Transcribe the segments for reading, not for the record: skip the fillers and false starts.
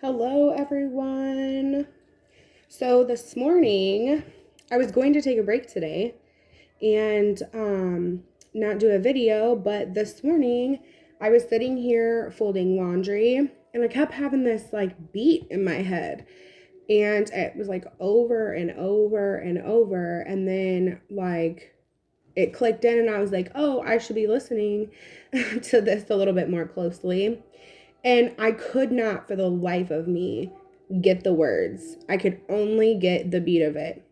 Hello, everyone. So this morning, I was going to take a break today and not do a video, but this morning I was sitting here folding laundry and I kept having this like beat in my head. And it was like over and over and over. And then like it clicked in and I was like, oh, I should be listening to this a little bit more closely. And I could not for the life of me get the words. I could only get the beat of it.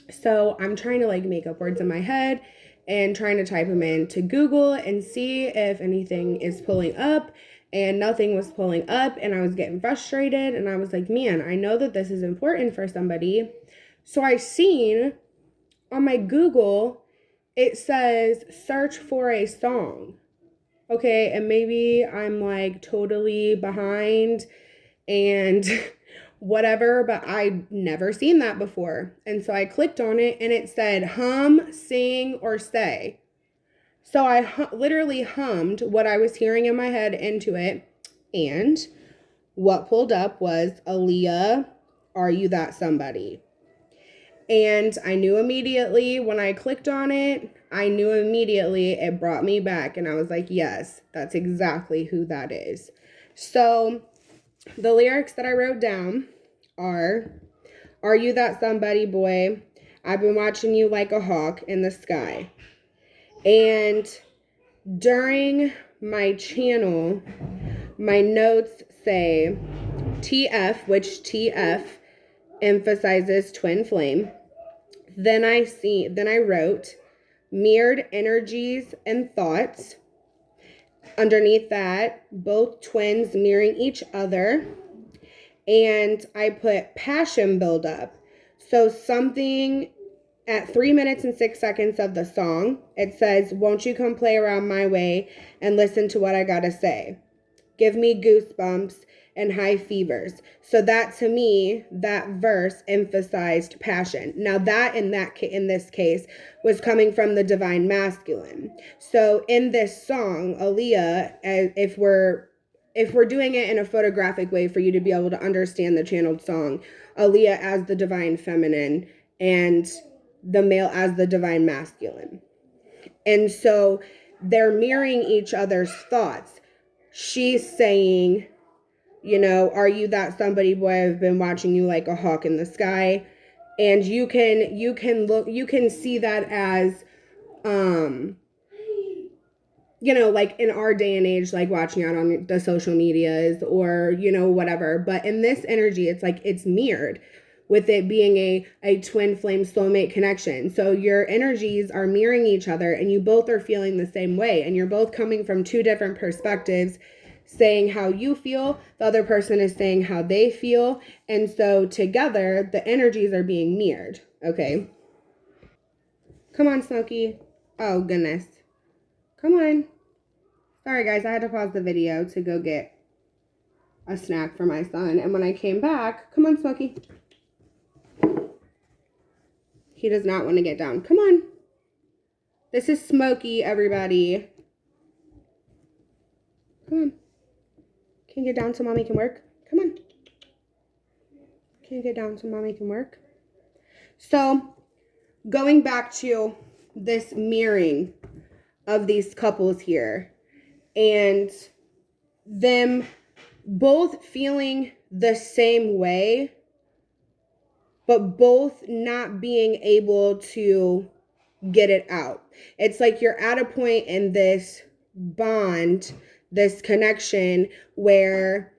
So I'm trying to like make up words in my head and trying to type them into Google and see if anything is pulling up, and nothing was pulling up, and I was getting frustrated and I was like, man, I know that this is important for somebody. So I seen on my Google, it says search for a song. Okay, and maybe I'm like totally behind and whatever, but I'd never seen that before. And so I clicked on it and it said hum, sing, or say. So I literally hummed what I was hearing in my head into it. And what pulled up was Aaliyah, Are You That Somebody? And I knew immediately when I clicked on it, I knew immediately it brought me back. And I was like, yes, that's exactly who that is. So the lyrics that I wrote down are you that somebody, boy? I've been watching you like a hawk in the sky. And during my channel, my notes say TF, which TF emphasizes twin flame. Then I wrote mirrored energies and thoughts. Underneath that, both twins mirroring each other. And I put passion buildup. So something at 3 minutes and 6 seconds of the song, it says, won't you come play around my way and listen to what I gotta say? Give me goosebumps and high fevers. So that to me, that verse emphasized passion. Now that in this case was coming from the divine masculine. So in this song, Aaliyah, if we're doing it in a photographic way for you to be able to understand the channeled song, Aaliyah as the divine feminine and the male as the divine masculine. And so they're mirroring each other's thoughts. She's saying, are you that somebody, boy? I've been watching you like a hawk in the sky. And you can see that as, like in our day and age, like watching out on the social medias or, whatever. But in this energy, it's like it's mirrored with it being a twin flame soulmate connection. So your energies are mirroring each other and you both are feeling the same way. And you're both coming from two different perspectives, saying how you feel. The other person is saying how they feel. And so together, the energies are being mirrored. Okay. Come on, Smokey. Oh, goodness. Come on. Sorry, guys. I had to pause the video to go get a snack for my son. And when I came back, come on, Smokey. He does not want to get down. Come on. This is Smokey, everybody. Come on. Can you get down so mommy can work? Come on. Can you get down so mommy can work? So, going back to this mirroring of these couples here and them both feeling the same way, but both not being able to get it out. It's like you're at a point in this bond, this connection where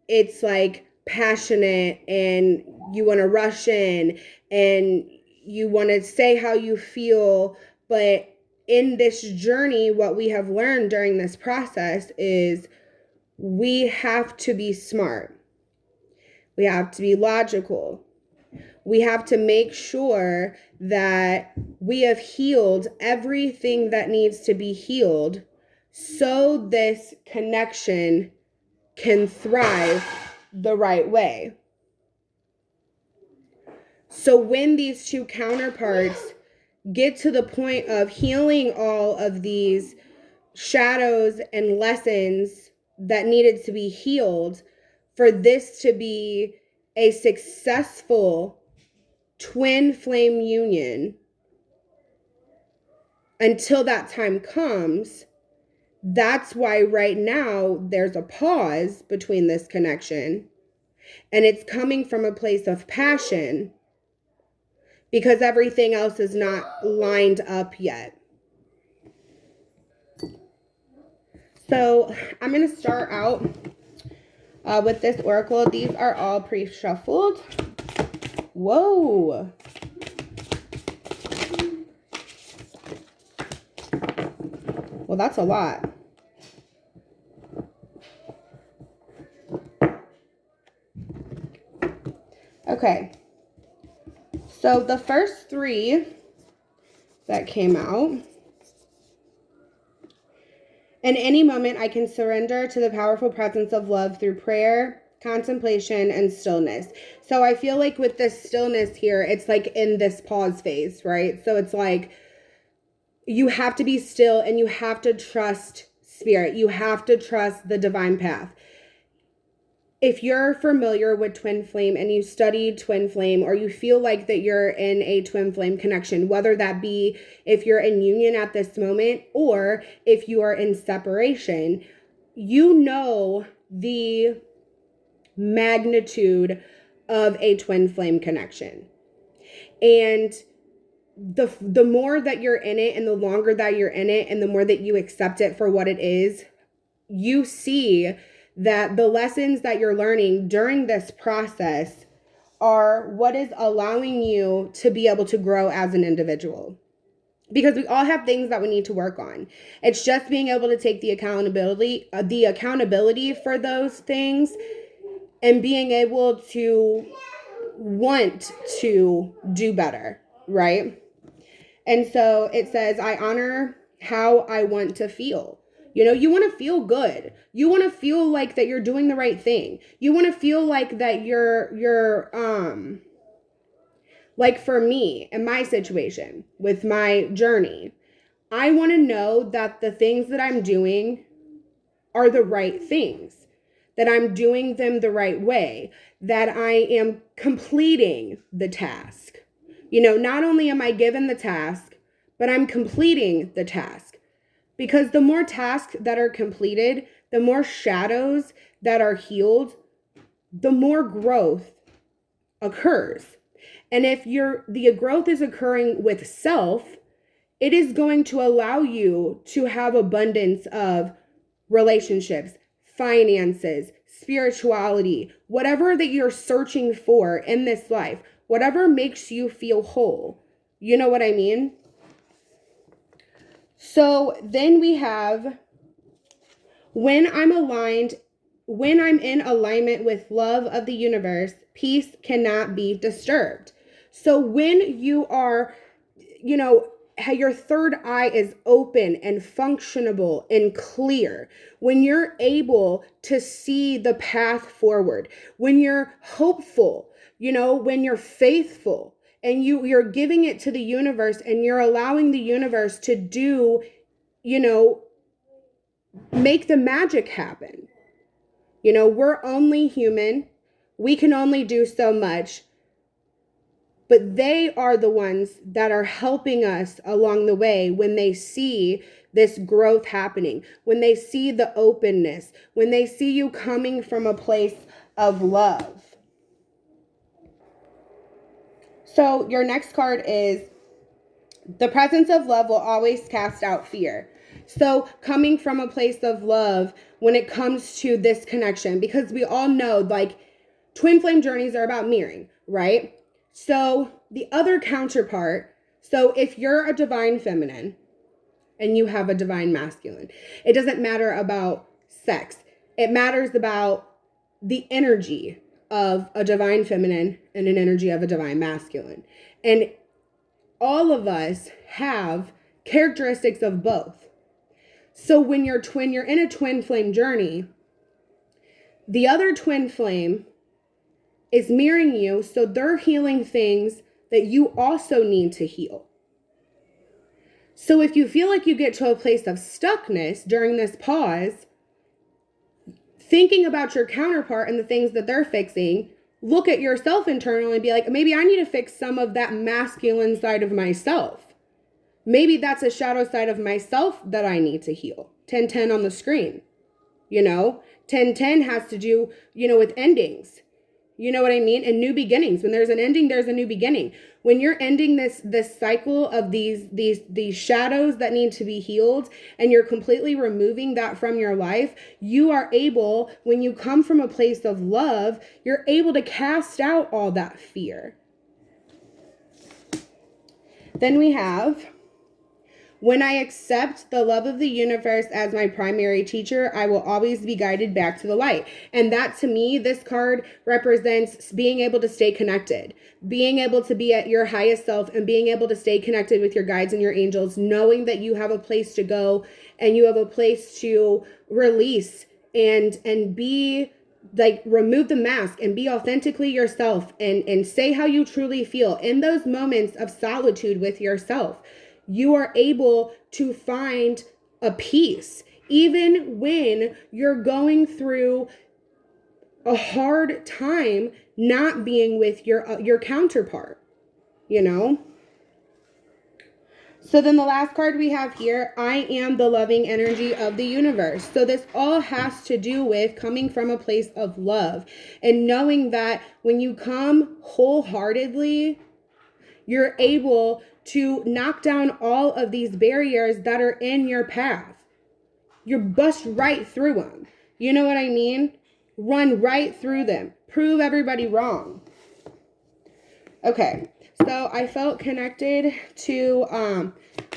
it's like passionate and you want to rush in and you want to say how you feel. But in this journey, what we have learned during this process is we have to be smart. We have to be logical. We have to make sure that we have healed everything that needs to be healed so this connection can thrive the right way. So when these two counterparts get to the point of healing all of these shadows and lessons that needed to be healed for this to be a successful twin flame union until that time comes. That's why right now there's a pause between this connection, and it's coming from a place of passion because everything else is not lined up yet. So I'm going to start out with this oracle. These are all pre-shuffled. Whoa. Well, that's a lot. Okay. So the first three that came out. In any moment, I can surrender to the powerful presence of love through prayer, contemplation, and stillness. So I feel like with this stillness here, it's like in this pause phase, right? So it's like you have to be still and you have to trust spirit. You have to trust the divine path. If you're familiar with twin flame and you studied twin flame, or you feel like that you're in a twin flame connection, whether that be if you're in union at this moment or if you are in separation, you know the magnitude of a twin flame connection. And the more that you're in it and the longer that you're in it and the more that you accept it for what it is, you see that the lessons that you're learning during this process are what is allowing you to be able to grow as an individual. Because we all have things that we need to work on. It's just being able to take the accountability for those things and being able to want to do better, right? And so it says, I honor how I want to feel. You know, you want to feel good. You want to feel like that you're doing the right thing. You want to feel like that you're like for me in my situation with my journey, I want to know that the things that I'm doing are the right things, that I'm doing them the right way, that I am completing the task. You know, not only am I given the task, but I'm completing the task. Because the more tasks that are completed, the more shadows that are healed, the more growth occurs. And if the growth is occurring with self, it is going to allow you to have abundance of relationships, finances, spirituality, whatever that you're searching for in this life, whatever makes you feel whole. You know what I mean? So then we have, when I'm in alignment with love of the universe, peace cannot be disturbed. So when you are, you know, your third eye is open and functionable and clear, when you're able to see the path forward, when you're hopeful, you know, when you're faithful, and you're giving it to the universe and you're allowing the universe to do, you know, make the magic happen. You know, we're only human. We can only do so much. But they are the ones that are helping us along the way when they see this growth happening, when they see the openness, when they see you coming from a place of love. So your next card is, the presence of love will always cast out fear. So coming from a place of love when it comes to this connection, because we all know like twin flame journeys are about mirroring, right? So the other counterpart, so if you're a divine feminine and you have a divine masculine, it doesn't matter about sex. It matters about the energy of a divine feminine and an energy of a divine masculine. And all of us have characteristics of both. So when you're in a twin flame journey, the other twin flame is mirroring you, so they're healing things that you also need to heal. So if you feel like you get to a place of stuckness during this pause, thinking about your counterpart and the things that they're fixing, look at yourself internally and be like, maybe I need to fix some of that masculine side of myself. Maybe that's a shadow side of myself that I need to heal. 10-10 on the screen. 10-10 has to do, with endings. You know what I mean? And new beginnings. When there's an ending, there's a new beginning. When you're ending this cycle of these shadows that need to be healed, and you're completely removing that from your life, you are able, when you come from a place of love, you're able to cast out all that fear. Then we have, when I accept the love of the universe as my primary teacher, I will always be guided back to the light. And that, to me, this card represents being able to stay connected, being able to be at your highest self, and being able to stay connected with your guides and your angels, knowing that you have a place to go and you have a place to release and be like, remove the mask and be authentically yourself and say how you truly feel in those moments of solitude with yourself. You are able to find a peace, even when you're going through a hard time not being with your counterpart, So then the last card we have here, I am the loving energy of the universe. So this all has to do with coming from a place of love and knowing that when you come wholeheartedly, you're able to knock down all of these barriers that are in your path. You bust right through them. You know what I mean? Run right through them. Prove everybody wrong. Okay, so I felt connected to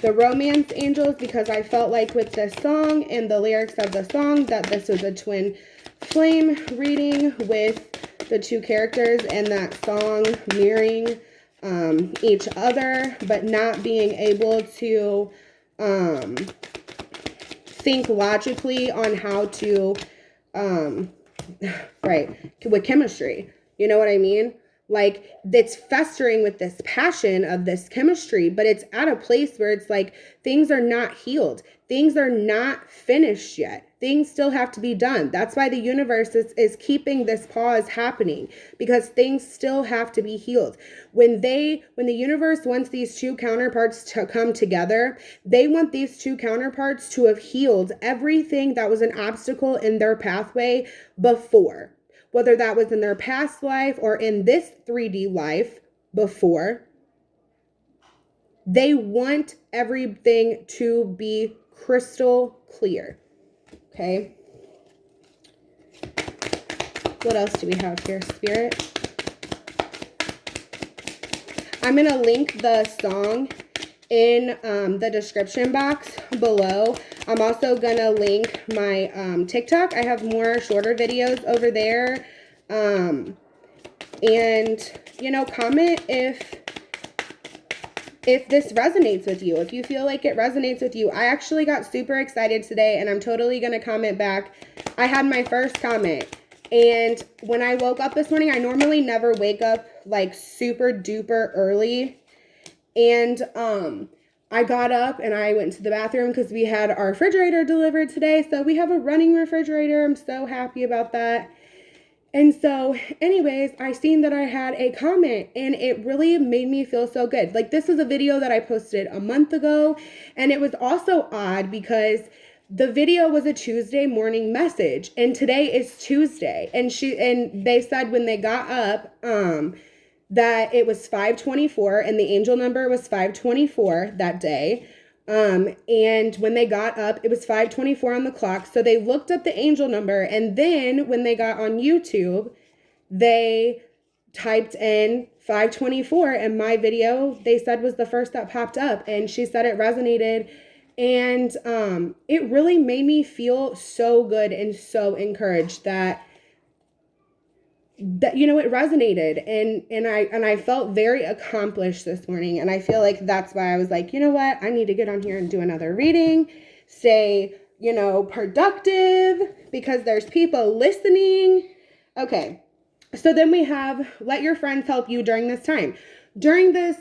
the romance angels because I felt like with this song and the lyrics of the song that this was a twin flame reading with the two characters and that song mirroring each other, but not being able to think logically on how to, with chemistry. You know what I mean? Like, it's festering with this passion of this chemistry, but it's at a place where it's like things are not healed. Things are not finished yet. Things still have to be done. That's why the universe is keeping this pause happening, because things still have to be healed. When the universe wants these two counterparts to come together, they want these two counterparts to have healed everything that was an obstacle in their pathway before. Whether that was in their past life or in this 3D life before, they want everything to be crystal clear. Okay. What else do we have here, Spirit? I'm going to link the song in the description box below. I'm also going to link my TikTok. I have more shorter videos over there. And, comment if this resonates with you, if you feel like it resonates with you. I actually got super excited today, and I'm totally going to comment back. I had my first comment, and when I woke up this morning, I normally never wake up like super duper early. And I got up and I went to the bathroom because we had our refrigerator delivered today. So we have a running refrigerator. I'm so happy about that. And so anyways, I seen that I had a comment, and it really made me feel so good. Like, this is a video that I posted a month ago, and it was also odd because the video was a Tuesday morning message, and today is Tuesday. And they said when they got up, that it was 5:24 and the angel number was 5:24 that day. And when they got up, it was 5:24 on the clock. So they looked up the angel number, and then when they got on YouTube, they typed in 5:24, and my video, they said, was the first that popped up, and she said it resonated. And it really made me feel so good and so encouraged that it resonated, and I felt very accomplished this morning. And I feel like that's why I was like, you know what, I need to get on here and do another reading, stay productive, because there's people listening. Okay, so then we have, let your friends help you during this time. During this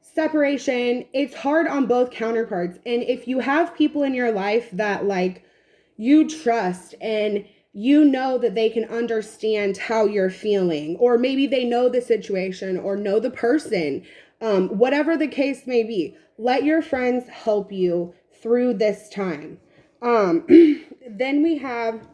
separation, it's hard on both counterparts, and if you have people in your life that like you trust and you know that they can understand how you're feeling, or maybe they know the situation or know the person, whatever the case may be. Let your friends help you through this time. Then we have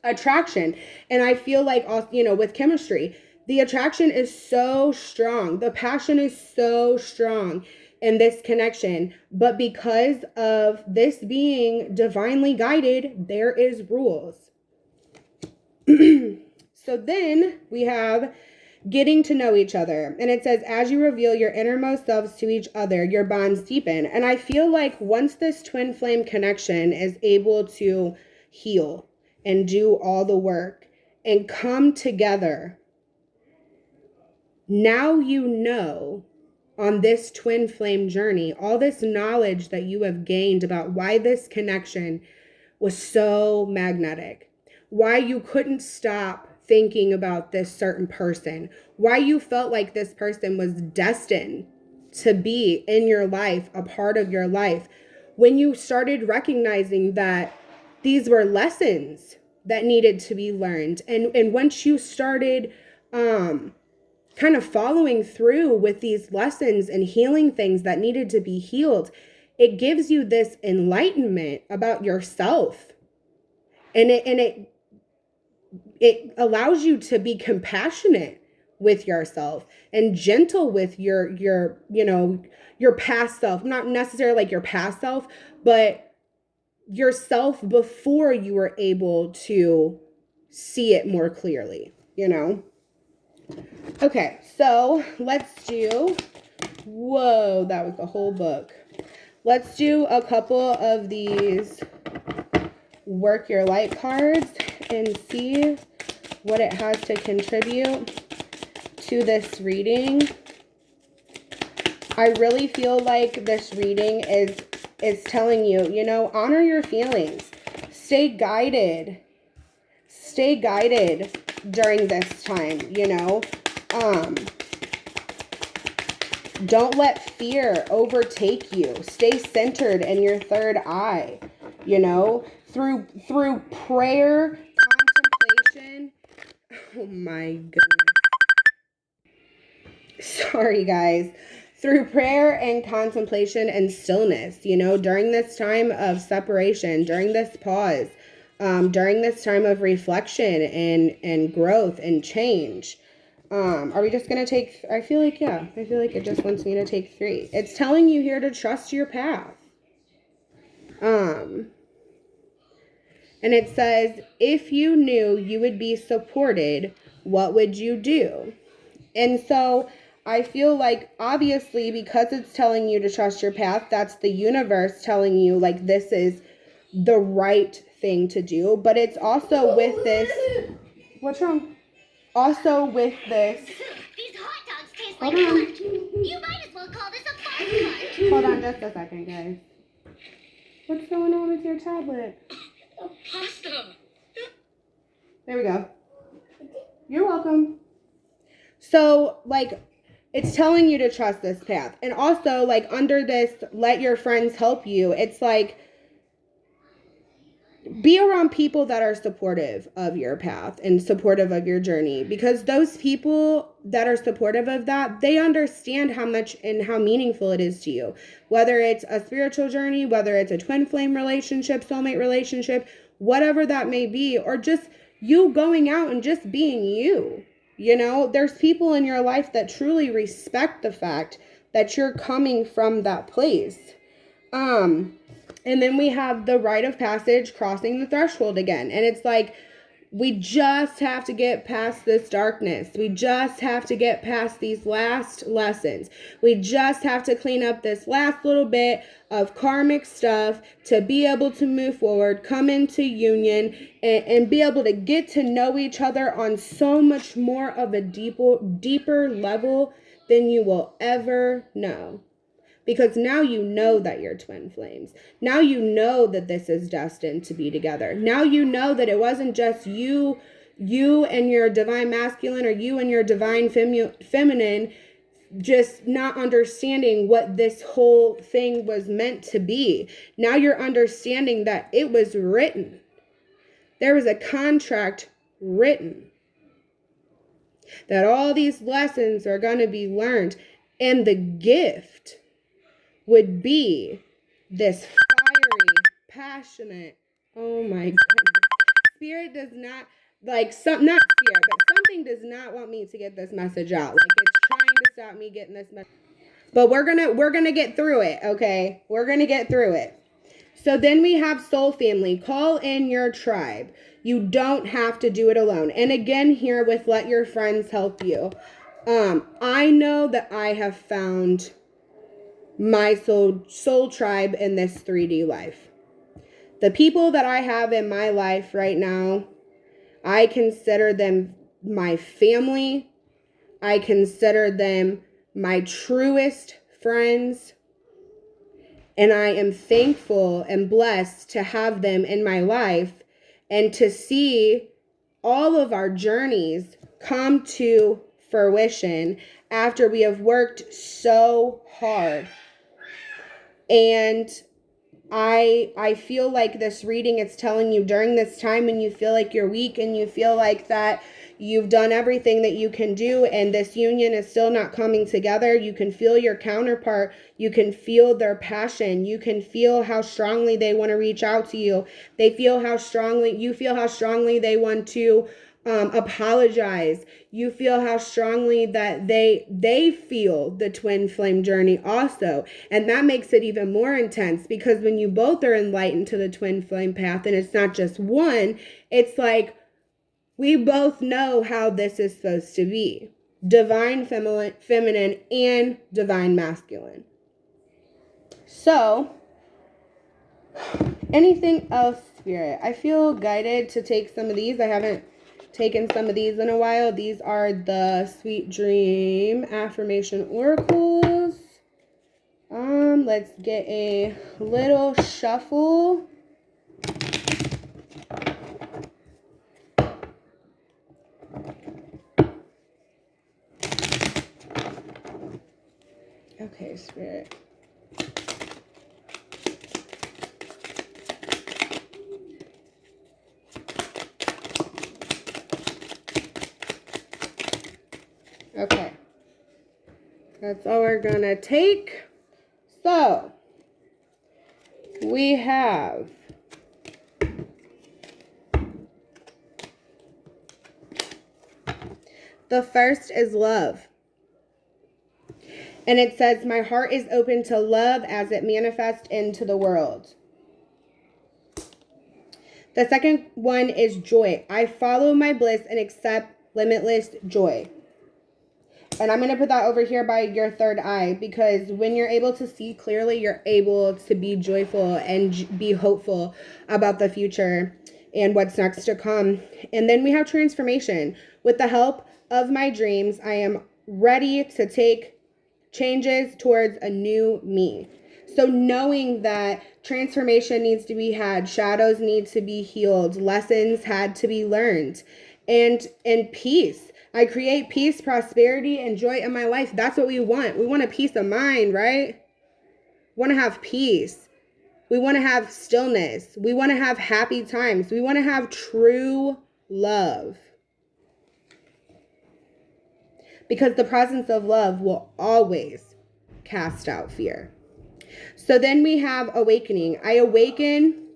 attraction. And I feel like, with chemistry, the attraction is so strong. The passion is so strong in this connection. But because of this being divinely guided, there is rules. So then we have getting to know each other. And it says, as you reveal your innermost selves to each other, your bonds deepen. And I feel like once this twin flame connection is able to heal and do all the work and come together, now you know on this twin flame journey, all this knowledge that you have gained about why this connection was so magnetic, why you couldn't stop thinking about this certain person, why you felt like this person was destined to be in your life, a part of your life, when you started recognizing that these were lessons that needed to be learned. And once you started kind of following through with these lessons and healing things that needed to be healed, it gives you this enlightenment about yourself. And it allows you to be compassionate with yourself and gentle with your past self. Not necessarily like your past self, but yourself before you were able to see it more clearly, Okay, so let's do, whoa, that was the whole book. Let's do a couple of these work your light cards and see what it has to contribute to this reading. I really feel like this reading is telling you, honor your feelings. Stay guided. Stay guided during this time, Don't let fear overtake you. Stay centered in your third eye, through prayer, contemplation. Oh my goodness. Sorry, guys. Through prayer and contemplation and stillness, during this time of separation, during this pause, during this time of reflection and growth and change. Are we just going to take, I feel like it just wants me to take 3. It's telling you here to trust your path. And it says, if you knew you would be supported, what would you do? And so I feel like, obviously, because it's telling you to trust your path, that's the universe telling you, like, this is the right thing to do. But it's also with this, what's wrong? Also with this, these hot dogs taste like lunch. You might as well call this a fast lunch. Hold on just a second, guys. What's going on with your tablet? Pasta. There we go. You're welcome. So, like, it's telling you to trust this path. And also, like, under this, let your friends help you, it's like, be around people that are supportive of your path and supportive of your journey, because those people that are supportive of that, they understand how much and how meaningful it is to you, whether it's a spiritual journey, whether it's a twin flame relationship, soulmate relationship, whatever that may be, or just you going out and just being you. There's people in your life that truly respect the fact that you're coming from that place. And then we have the rite of passage, crossing the threshold again. And it's like, we just have to get past this darkness. We just have to get past these last lessons. We just have to clean up this last little bit of karmic stuff to be able to move forward, come into union, and be able to get to know each other on so much more of a deeper level than you will ever know. Because now you know that you're twin flames. Now you know that this is destined to be together. Now you know that it wasn't just you and your divine masculine, or you and your divine feminine, just not understanding what this whole thing was meant to be. Now you're understanding that it was written. There was a contract written that all these lessons are going to be learned, and the gift would be this fiery, passionate, oh my goodness. Spirit does not, not spirit, but something does not want me to get this message out. Like, it's trying to stop me getting this message. But we're gonna get through it, okay? We're gonna get through it. So then we have soul family. Call in your tribe. You don't have to do it alone. And again, here with let your friends help you. I know that I have found my soul tribe in this 3D life. The people that I have in my life right now, I consider them my family. I consider them my truest friends. And I am thankful and blessed to have them in my life and to see all of our journeys come to fruition after we have worked so hard. And I feel like this reading is telling you during this time when you feel like you're weak and you feel like that you've done everything that you can do and this union is still not coming together, you can feel your counterpart, you can feel their passion, you can feel how strongly they want to reach out to you. You feel how strongly they want to apologize. You feel how strongly that they feel the twin flame journey also. And that makes it even more intense because when you both are enlightened to the twin flame path and it's not just one, it's like we both know how this is supposed to be. Divine feminine and divine masculine. So, anything else, Spirit? I feel guided to take some of these. I haven't taken some of these in a while. These are the Sweet Dream Affirmation Oracles. Let's get a little shuffle. Okay, Spirit. Okay. That's all we're gonna take. So, we have the first is love. And it says, my heart is open to love as it manifests into the world. The second one is joy. I follow my bliss and accept limitless joy. And I'm going to put that over here by your third eye because when you're able to see clearly, you're able to be joyful and be hopeful about the future and what's next to come. And then we have transformation. With the help of my dreams, I am ready to take changes towards a new me. So knowing that transformation needs to be had, shadows need to be healed, lessons had to be learned, and peace. I create peace, prosperity, and joy in my life. That's what we want. We want a peace of mind, right? We want to have peace. We want to have stillness. We want to have happy times. We want to have true love. Because the presence of love will always cast out fear. So then we have awakening. I awaken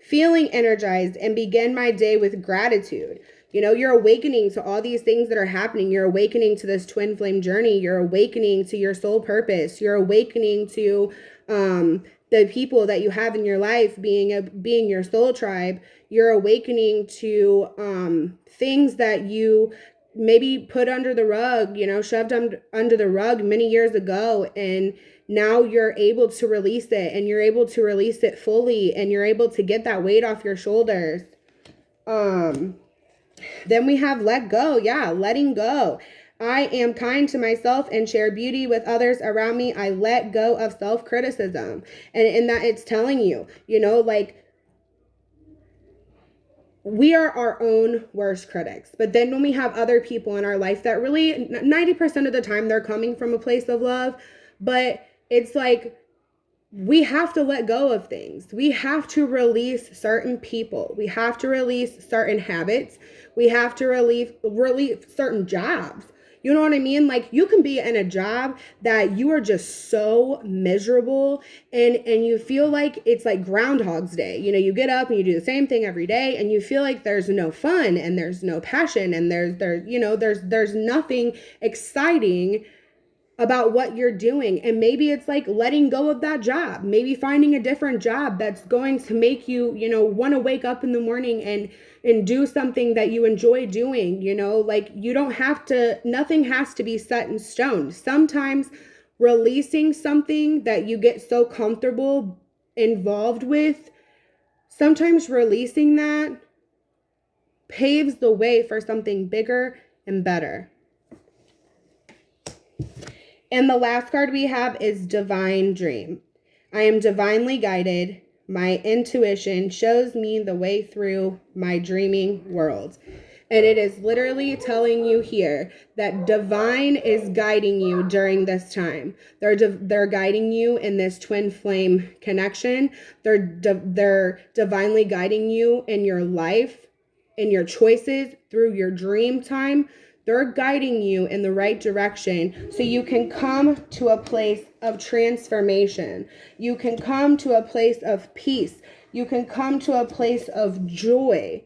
feeling energized and begin my day with gratitude. You know, you're awakening to all these things that are happening. You're awakening to this twin flame journey. You're awakening to your soul purpose. You're awakening to the people that you have in your life being your soul tribe. You're awakening to things that you maybe put under the rug, shoved under the rug many years ago. And now you're able to release it and you're able to release it fully and you're able to get that weight off your shoulders. Then we have let go. Yeah, letting go. I am kind to myself and share beauty with others around me. I let go of self-criticism. And in that it's telling you, we are our own worst critics. But then when we have other people in our life that really 90% of the time they're coming from a place of love, but it's like we have to let go of things. We have to release certain people. We have to release certain habits. We have to release certain jobs. You know what I mean? Like, you can be in a job that you are just so miserable, and you feel like it's like Groundhog's Day. You know, you get up and you do the same thing every day, and you feel like there's no fun and there's no passion and there's nothing exciting about what you're doing. And maybe it's like letting go of that job, maybe finding a different job that's going to make you, want to wake up in the morning and do something that you enjoy doing. Like, you don't have to, nothing has to be set in stone. Sometimes releasing something that you get so comfortable involved with, sometimes releasing that paves the way for something bigger and better. And the last card we have is Divine Dream. I am divinely guided. My intuition shows me the way through my dreaming world. And it is literally telling you here that divine is guiding you during this time. They're guiding you in this twin flame connection. They're divinely guiding you in your life, in your choices, through your dream time. They're guiding you in the right direction so you can come to a place of transformation. You can come to a place of peace. You can come to a place of joy.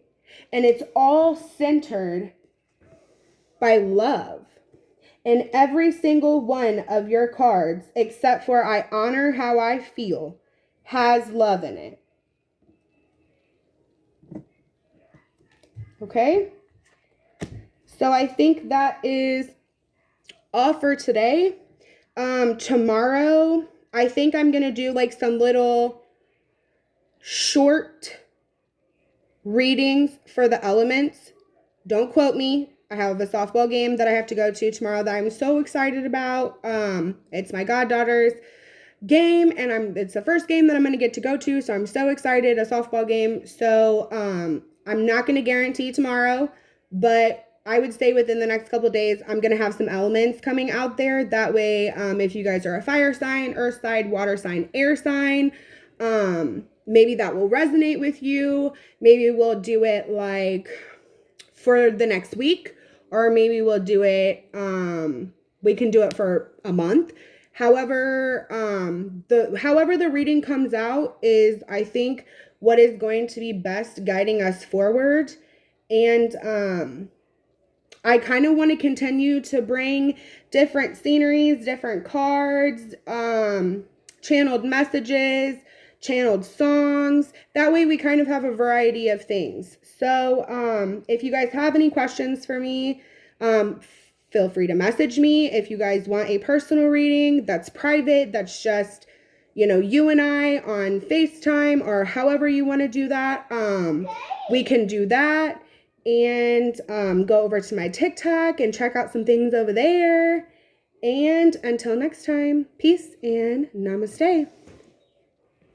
And it's all centered by love. And every single one of your cards, except for I honor how I feel, has love in it. Okay? So I think that is all for today. Tomorrow, I think I'm going to do like some little short readings for the elements. Don't quote me. I have a softball game that I have to go to tomorrow that I'm so excited about. It's my goddaughter's game, and it's the first game that I'm going to get to go to, so I'm so excited, a softball game. So I'm not going to guarantee tomorrow, but I would say within the next couple of days, I'm going to have some elements coming out there. That way, if you guys are a fire sign, earth sign, water sign, air sign, maybe that will resonate with you. Maybe we'll do it like for the next week, or maybe we'll do it, we can do it for a month. However, the reading comes out is, I think, what is going to be best guiding us forward. And I kind of want to continue to bring different sceneries, different cards, channeled messages, channeled songs. That way we kind of have a variety of things. So if you guys have any questions for me, feel free to message me. If you guys want a personal reading that's private, that's just, you and I on FaceTime, or however you want to do that, we can do that. And go over to my TikTok and check out some things over there. And until next time, peace and namaste.